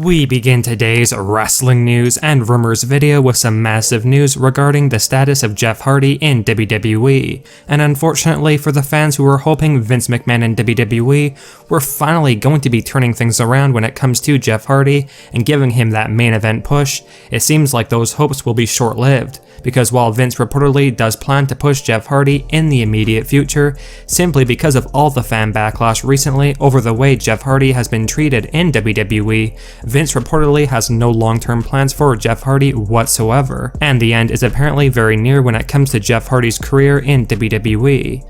We begin today's wrestling news and rumors video with some massive news regarding the status of Jeff Hardy in WWE, and unfortunately for the fans who were hoping Vince McMahon and WWE were finally going to be turning things around when it comes to Jeff Hardy and giving him that main event push, it seems like those hopes will be short-lived, because while Vince reportedly does plan to push Jeff Hardy in the immediate future, simply because of all the fan backlash recently over the way Jeff Hardy has been treated in WWE, Vince reportedly has no long-term plans for Jeff Hardy whatsoever, and the end is apparently very near when it comes to Jeff Hardy's career in WWE.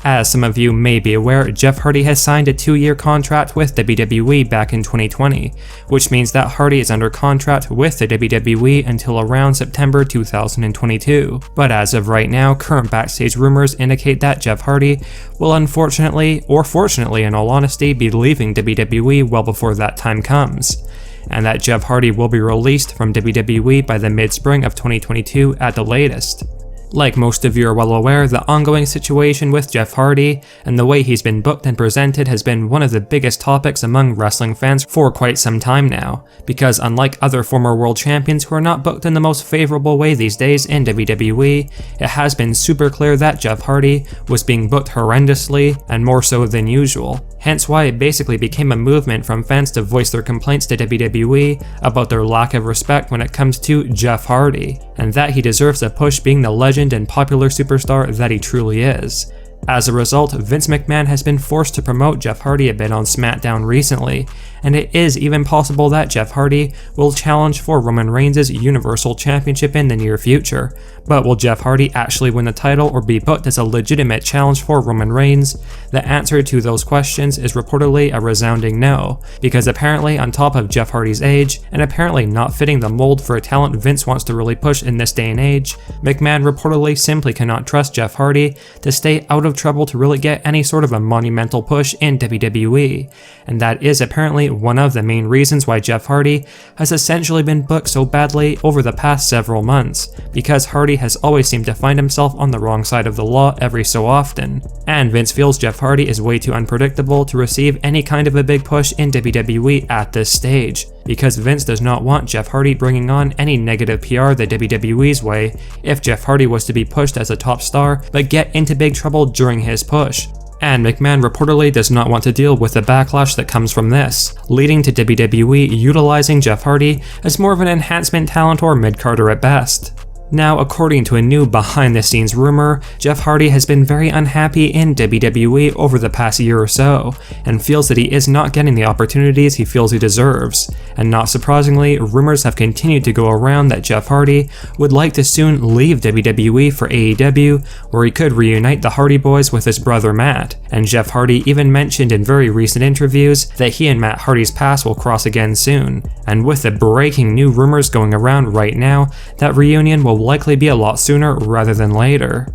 As some of you may be aware, Jeff Hardy has signed a 2-year contract with WWE back in 2020, which means that Hardy is under contract with the WWE until around September 2022. But as of right now, current backstage rumors indicate that Jeff Hardy will unfortunately, or fortunately in all honesty, be leaving WWE well before that time comes, and that Jeff Hardy will be released from WWE by the mid-spring of 2022 at the latest. Like most of you are well aware, the ongoing situation with Jeff Hardy and the way he's been booked and presented has been one of the biggest topics among wrestling fans for quite some time now, because unlike other former world champions who are not booked in the most favorable way these days in WWE, it has been super clear that Jeff Hardy was being booked horrendously and more so than usual. Hence why it basically became a movement from fans to voice their complaints to WWE about their lack of respect when it comes to Jeff Hardy, and that he deserves a push being the legend and popular superstar that he truly is. As a result, Vince McMahon has been forced to promote Jeff Hardy a bit on SmackDown recently, and it is even possible that Jeff Hardy will challenge for Roman Reigns' Universal Championship in the near future. But will Jeff Hardy actually win the title or be booked as a legitimate challenge for Roman Reigns? The answer to those questions is reportedly a resounding no, because apparently on top of Jeff Hardy's age, and apparently not fitting the mold for a talent Vince wants to really push in this day and age, McMahon reportedly simply cannot trust Jeff Hardy to stay out of trouble to really get any sort of a monumental push in WWE, and that is apparently one of the main reasons why Jeff Hardy has essentially been booked so badly over the past several months, because Hardy has always seemed to find himself on the wrong side of the law every so often, and Vince feels Jeff Hardy is way too unpredictable to receive any kind of a big push in WWE at this stage, because Vince does not want Jeff Hardy bringing on any negative PR the WWE's way if Jeff Hardy was to be pushed as a top star but get into big trouble during his push. And McMahon reportedly does not want to deal with the backlash that comes from this, leading to WWE utilizing Jeff Hardy as more of an enhancement talent or mid-carder at best. Now, according to a new behind-the-scenes rumor, Jeff Hardy has been very unhappy in WWE over the past year or so, and feels that he is not getting the opportunities he feels he deserves. And not surprisingly, rumors have continued to go around that Jeff Hardy would like to soon leave WWE for AEW, where he could reunite the Hardy Boys with his brother Matt. And Jeff Hardy even mentioned in very recent interviews that he and Matt Hardy's paths will cross again soon. And with the breaking new rumors going around right now, that reunion will likely be a lot sooner rather than later.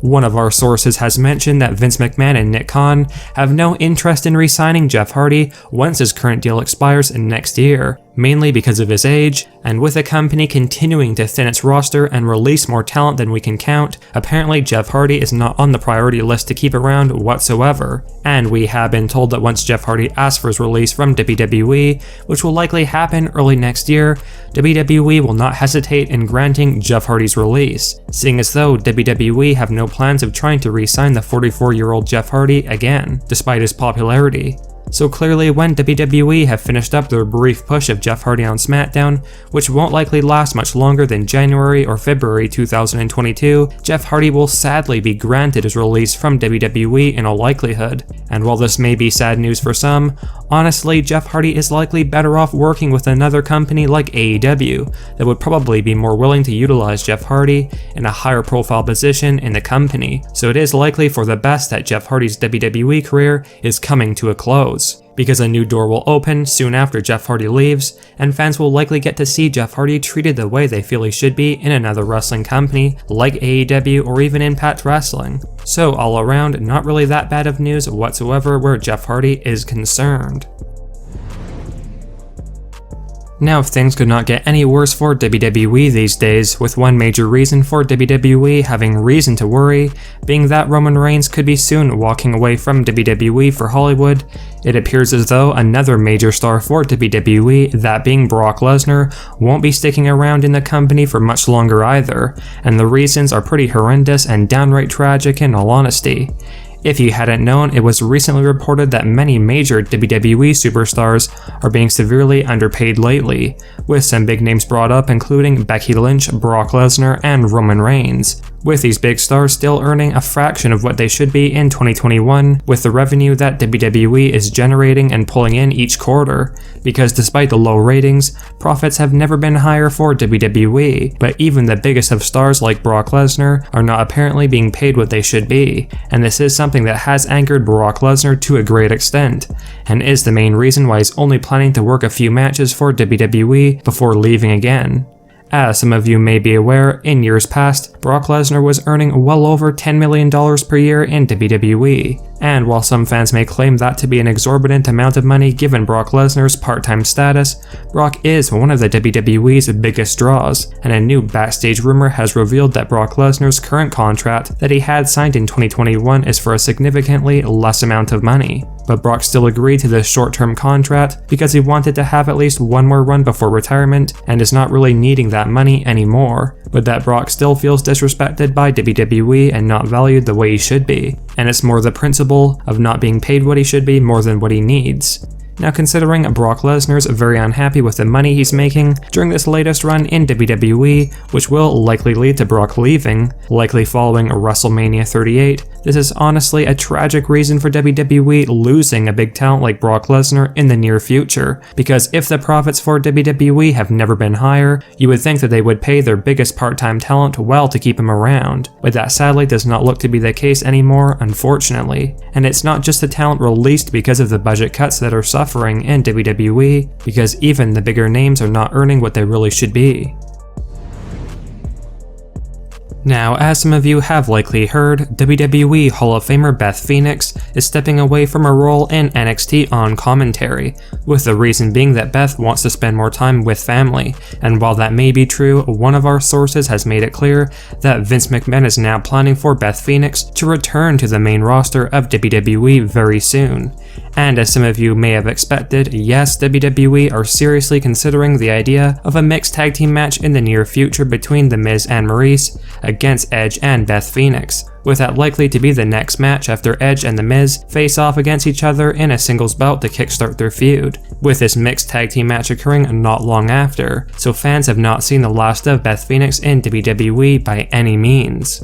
One of our sources has mentioned that Vince McMahon and Nick Khan have no interest in re-signing Jeff Hardy once his current deal expires next year, mainly because of his age, and with the company continuing to thin its roster and release more talent than we can count, apparently Jeff Hardy is not on the priority list to keep around whatsoever. And we have been told that once Jeff Hardy asks for his release from WWE, which will likely happen early next year, WWE will not hesitate in granting Jeff Hardy's release, seeing as though WWE have no plans of trying to re-sign the 44-year-old Jeff Hardy again, despite his popularity. So clearly when WWE have finished up their brief push of Jeff Hardy on SmackDown, which won't likely last much longer than January or February 2022, Jeff Hardy will sadly be granted his release from WWE in all likelihood. And while this may be sad news for some, honestly Jeff Hardy is likely better off working with another company like AEW that would probably be more willing to utilize Jeff Hardy in a higher profile position in the company, so it is likely for the best that Jeff Hardy's WWE career is coming to a close, because a new door will open soon after Jeff Hardy leaves, and fans will likely get to see Jeff Hardy treated the way they feel he should be in another wrestling company like AEW or even Impact Wrestling. So all around, not really that bad of news whatsoever where Jeff Hardy is concerned. Now, things could not get any worse for WWE these days, with one major reason for WWE having reason to worry being that Roman Reigns could be soon walking away from WWE for Hollywood. It appears as though another major star for WWE, that being Brock Lesnar, won't be sticking around in the company for much longer either, and the reasons are pretty horrendous and downright tragic in all honesty. If you hadn't known, it was recently reported that many major WWE superstars are being severely underpaid lately, with some big names brought up including Becky Lynch, Brock Lesnar, and Roman Reigns, with these big stars still earning a fraction of what they should be in 2021 with the revenue that WWE is generating and pulling in each quarter, because despite the low ratings, profits have never been higher for WWE, but even the biggest of stars like Brock Lesnar are not apparently being paid what they should be, and this is something that has angered Brock Lesnar to a great extent, and is the main reason why he's only planning to work a few matches for WWE before leaving again. As some of you may be aware, in years past, Brock Lesnar was earning well over $10 million per year in WWE, and while some fans may claim that to be an exorbitant amount of money given Brock Lesnar's part-time status, Brock is one of the WWE's biggest draws, and a new backstage rumor has revealed that Brock Lesnar's current contract that he had signed in 2021 is for a significantly less amount of money. But Brock still agreed to this short-term contract because he wanted to have at least one more run before retirement and is not really needing that money anymore, but that Brock still feels disrespected by WWE and not valued the way he should be, and it's more the principle of not being paid what he should be more than what he needs. Now, considering Brock Lesnar's very unhappy with the money he's making during this latest run in WWE, which will likely lead to Brock leaving, likely following WrestleMania 38, this is honestly a tragic reason for WWE losing a big talent like Brock Lesnar in the near future, because if the profits for WWE have never been higher, you would think that they would pay their biggest part-time talent well to keep him around, but that sadly does not look to be the case anymore, unfortunately. And it's not just the talent released because of the budget cuts that are suffering in WWE, because even the bigger names are not earning what they really should be. Now, as some of you have likely heard, WWE Hall of Famer Beth Phoenix is stepping away from her role in NXT on commentary, with the reason being that Beth wants to spend more time with family, and while that may be true, one of our sources has made it clear that Vince McMahon is now planning for Beth Phoenix to return to the main roster of WWE very soon. And as some of you may have expected, yes, WWE are seriously considering the idea of a mixed tag team match in the near future between The Miz and Maurice against Edge and Beth Phoenix, with that likely to be the next match after Edge and The Miz face off against each other in a singles bout to kickstart their feud, with this mixed tag team match occurring not long after, so fans have not seen the last of Beth Phoenix in WWE by any means.